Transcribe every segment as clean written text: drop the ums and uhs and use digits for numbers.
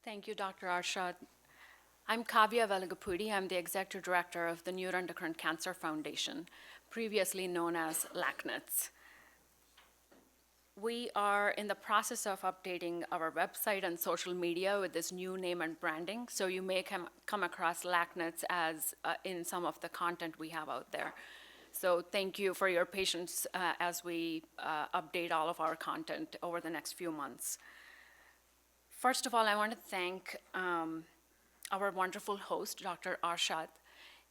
Thank you, Dr. Arshad. I'm Kavya Velagapudi. I'm the Executive Director of the Neuroendocrine Cancer Foundation, previously known as LACNITS. We are in the process of updating our website and social media with this new name and branding, so you may come across LACNITS as in some of the content we have out there. So thank you for your patience as we update all of our content over the next few months. First of all, I want to thank our wonderful host, Dr. Arshad,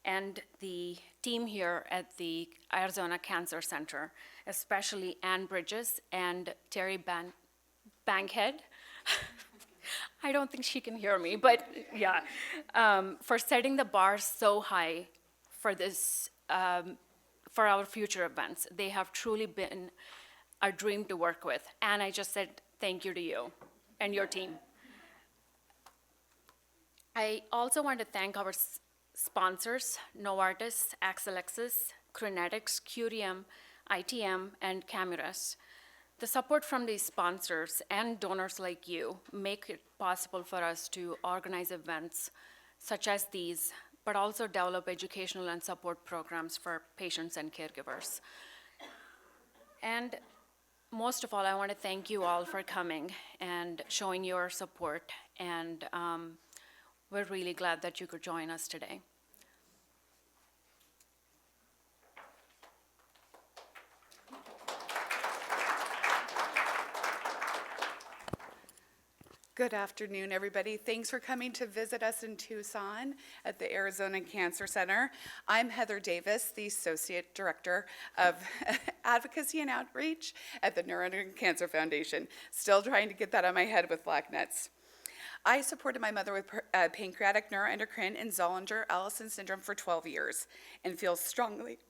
and the team here at the Arizona Cancer Center, especially Ann Bridges and Terry Bankhead. I don't think she can hear me, but yeah, for setting the bar so high for this, for our future events. They have truly been a dream to work with, and I just said thank you to you and your team. I also want to thank our sponsors, Novartis, Exelixis, Crinetics, Curium, ITM, and Camurus. The support from these sponsors and donors like you make it possible for us to organize events such as these, but also develop educational and support programs for patients and caregivers. And most of all, I want to thank you all for coming and showing your support, and we're really glad that you could join us today. Good afternoon, everybody. Thanks for coming to visit us in Tucson at the Arizona Cancer Center. I'm Heather Davis, the Associate Director of Advocacy and Outreach at the Neuroendocrine Cancer Foundation. Still trying to get that on my head with LACNITS. I supported my mother with pancreatic neuroendocrine and Zollinger-Ellison syndrome for 12 years and feel strongly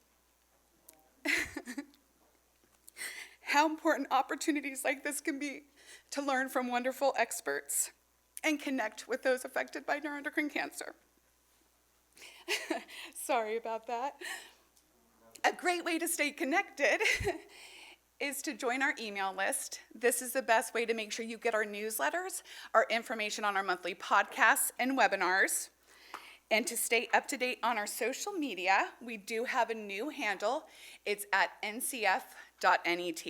how important opportunities like this can be to learn from wonderful experts and connect with those affected by neuroendocrine cancer. Sorry about that. A great way to stay connected is to join our email list. This is the best way to make sure you get our newsletters, our information on our monthly podcasts and webinars. And to stay up to date on our social media, we do have a new handle. It's at ncf.net.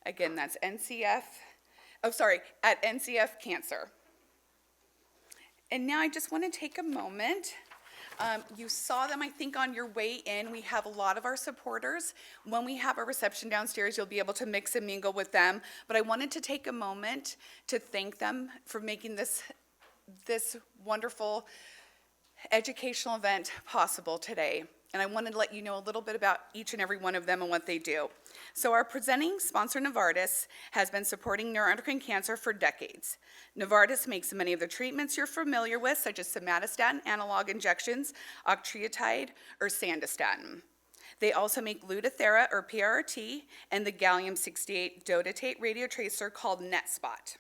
Again, that's at NCF Cancer. And now I just want to take a moment. You saw them, I think, on your way in. We have a lot of our supporters. When we have a reception downstairs, you'll be able to mix and mingle with them. But I wanted to take a moment to thank them for making this wonderful educational event possible today. And I wanted to let you know a little bit about each and every one of them and what they do. So our presenting sponsor, Novartis, has been supporting neuroendocrine cancer for decades. Novartis makes many of the treatments you're familiar with, such as somatostatin analog injections, octreotide, or sandostatin. They also make Lutathera, or PRRT, and the gallium-68 dotatate radiotracer called NetSpot.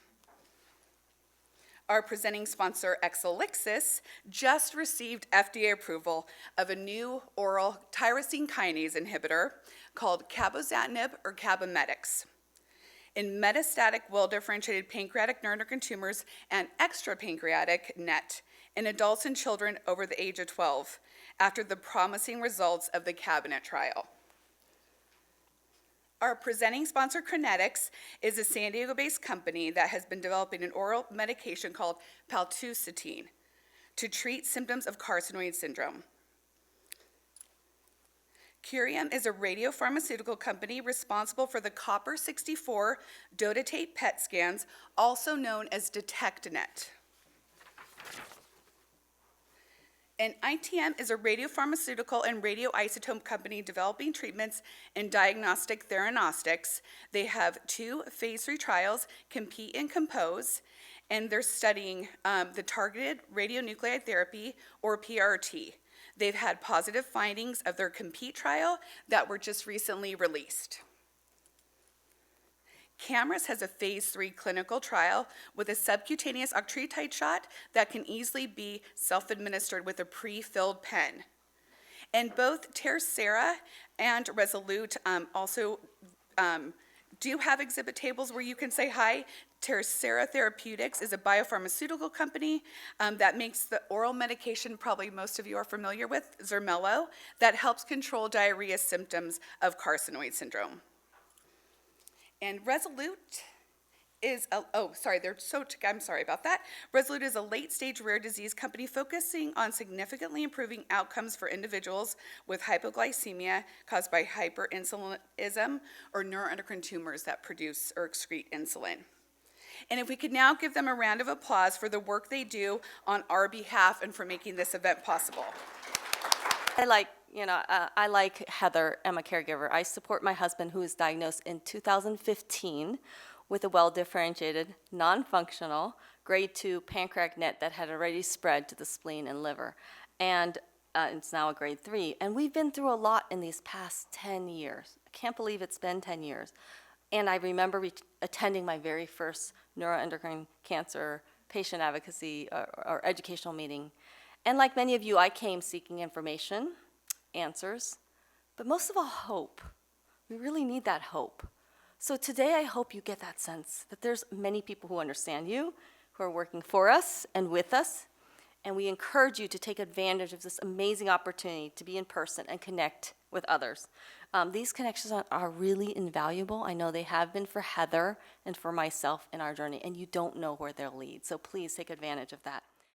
Our presenting sponsor, Exelixis, just received FDA approval of a new oral tyrosine kinase inhibitor called cabozantinib, or Cabometyx. In metastatic well-differentiated pancreatic neuroendocrine tumors and extrapancreatic NET in adults and children over the age of 12, after the promising results of the CABINET trial. Our presenting sponsor, Crinetics, is a San Diego-based company that has been developing an oral medication called paltusotine to treat symptoms of carcinoid syndrome. Curium is a radiopharmaceutical company responsible for the copper-64 dotatate PET scans, also known as DetectNet. And ITM is a radiopharmaceutical and radioisotope company developing treatments in diagnostic theranostics. They have 2 phase 3 trials, Compete and Compose, and they're studying the targeted radionuclide therapy, or PRT. They've had positive findings of their Compete trial that were just recently released. Camurus has a phase 3 clinical trial with a subcutaneous octreotide shot that can easily be self-administered with a pre-filled pen. And both Tercera and Resolute also do have exhibit tables where you can say hi. Tercera Therapeutics is a biopharmaceutical company that makes the oral medication probably most of you are familiar with, Zermello, that helps control diarrhea symptoms of carcinoid syndrome. And Resolute is I'm sorry about that. Resolute is a late-stage rare disease company focusing on significantly improving outcomes for individuals with hypoglycemia caused by hyperinsulinism or neuroendocrine tumors that produce or excrete insulin. And if we could now give them a round of applause for the work they do on our behalf and for making this event possible. I like Heather. I'm a caregiver. I support my husband, who was diagnosed in 2015 with a well-differentiated, non-functional, grade 2 pancreatic net that had already spread to the spleen and liver. And it's now a grade 3. And we've been through a lot in these past 10 years. I can't believe it's been 10 years. And I remember attending my very first neuroendocrine cancer patient advocacy or educational meeting. And like many of you, I came seeking information, answers, but most of all, hope. We really need that hope. So today, I hope you get that sense that there's many people who understand you, who are working for us and with us, and we encourage you to take advantage of this amazing opportunity to be in person and connect with others. These connections are really invaluable. I know they have been for Heather and for myself in our journey, and you don't know where they'll lead. So please take advantage of that.